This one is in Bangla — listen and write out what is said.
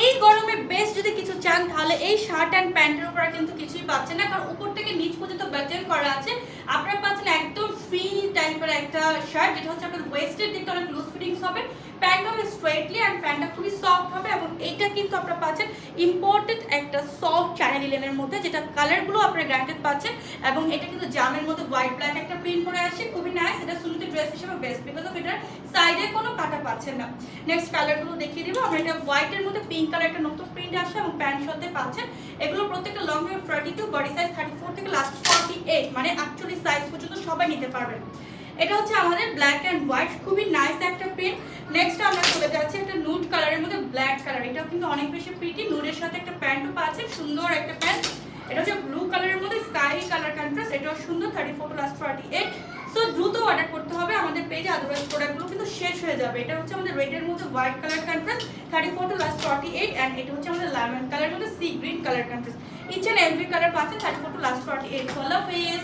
এই গরমে বেস্ট যদি কিছু চান তাহলে এই শার্ট অ্যান্ড প্যান্টের উপর কিন্তু কিছুই পাচ্ছেন না, কারণ উপর থেকে নিচ পর্যন্ত বাটন করা আছে। আপনারা পাচ্ছেন একদম ফ্রি টাইপের একটা শার্ট, যেটা হচ্ছে আপনার ওয়েস্টের দিকটা অনেক লুজ ফিটিংস হবে, প্যান্ট হবে স্ট্রেটলি অ্যান্ড প্যান্টটা খুবই সফট হবে। এবং এইটা কিন্তু আপনারা পাচ্ছেন ইম্পোর্টেড একটা সফট চায়না লিলেনের মধ্যে, যেটা কালারগুলো আপনারা গ্রান্টেড পাচ্ছেন। এবং এটা কিন্তু জামের মধ্যে হোয়াইট ব্ল্যাক একটা প্রিন্ট করে আসছে, খুবই নাইস। এটা সুন্নতি ড্রেস হিসেবে বেস্ট, বিকজ অফ এটার সাইডে কোনো কাটা পাচ্ছেন না। নেক্সট কালারগুলো দেখিয়ে দিব আমরা। এটা হোয়াইটের মধ্যে পিঙ্ক কালার একটা নতুন প্রিন্ট আসছে এবং প্যান্ট সাথে পাচ্ছেন। এগুলো প্রত্যেকটা লং হবে 32, বডি সাইজ 34 থেকে লাস্ট 48, মানে 48 সাইজ পর্যন্ত সবাই নিতে পারবেন। এটা হচ্ছে আমাদের ব্ল্যাক অ্যান্ড হোয়াইট, খুবই নাইস একটা প্রিন্ট। নেক্সট আমরা চলে যাচ্ছি একটা নুড কালারের মধ্যে ব্ল্যাক কালার। এটাও কিন্তু অনেক বেশি প্রিটি, নুডের সাথে একটা প্যান্টও পাচ্ছেন, সুন্দর একটা প্যান্ট। এটা হচ্ছে ব্লু কালারের মধ্যে স্কাই কালার কন্ট্রাস্ট, এটাও সুন্দর 34 টু লাস্ট 48। সো দ্রুত অর্ডার করতে হবে আমাদের পেজে, আদারওয়াইজ প্রোডাক্টগুলো কিন্তু শেষ হয়ে যাবে। এটা হচ্ছে আমাদের রেডের মধ্যে white colour contrast 34 to last 48, and এটা হচ্ছে আমাদের লেমন কালারের মধ্যে sea green colour contrast. Each and every colour পাচ্ছেন 34 টু লাস্ট 48। আল্লাহ হাফেজ।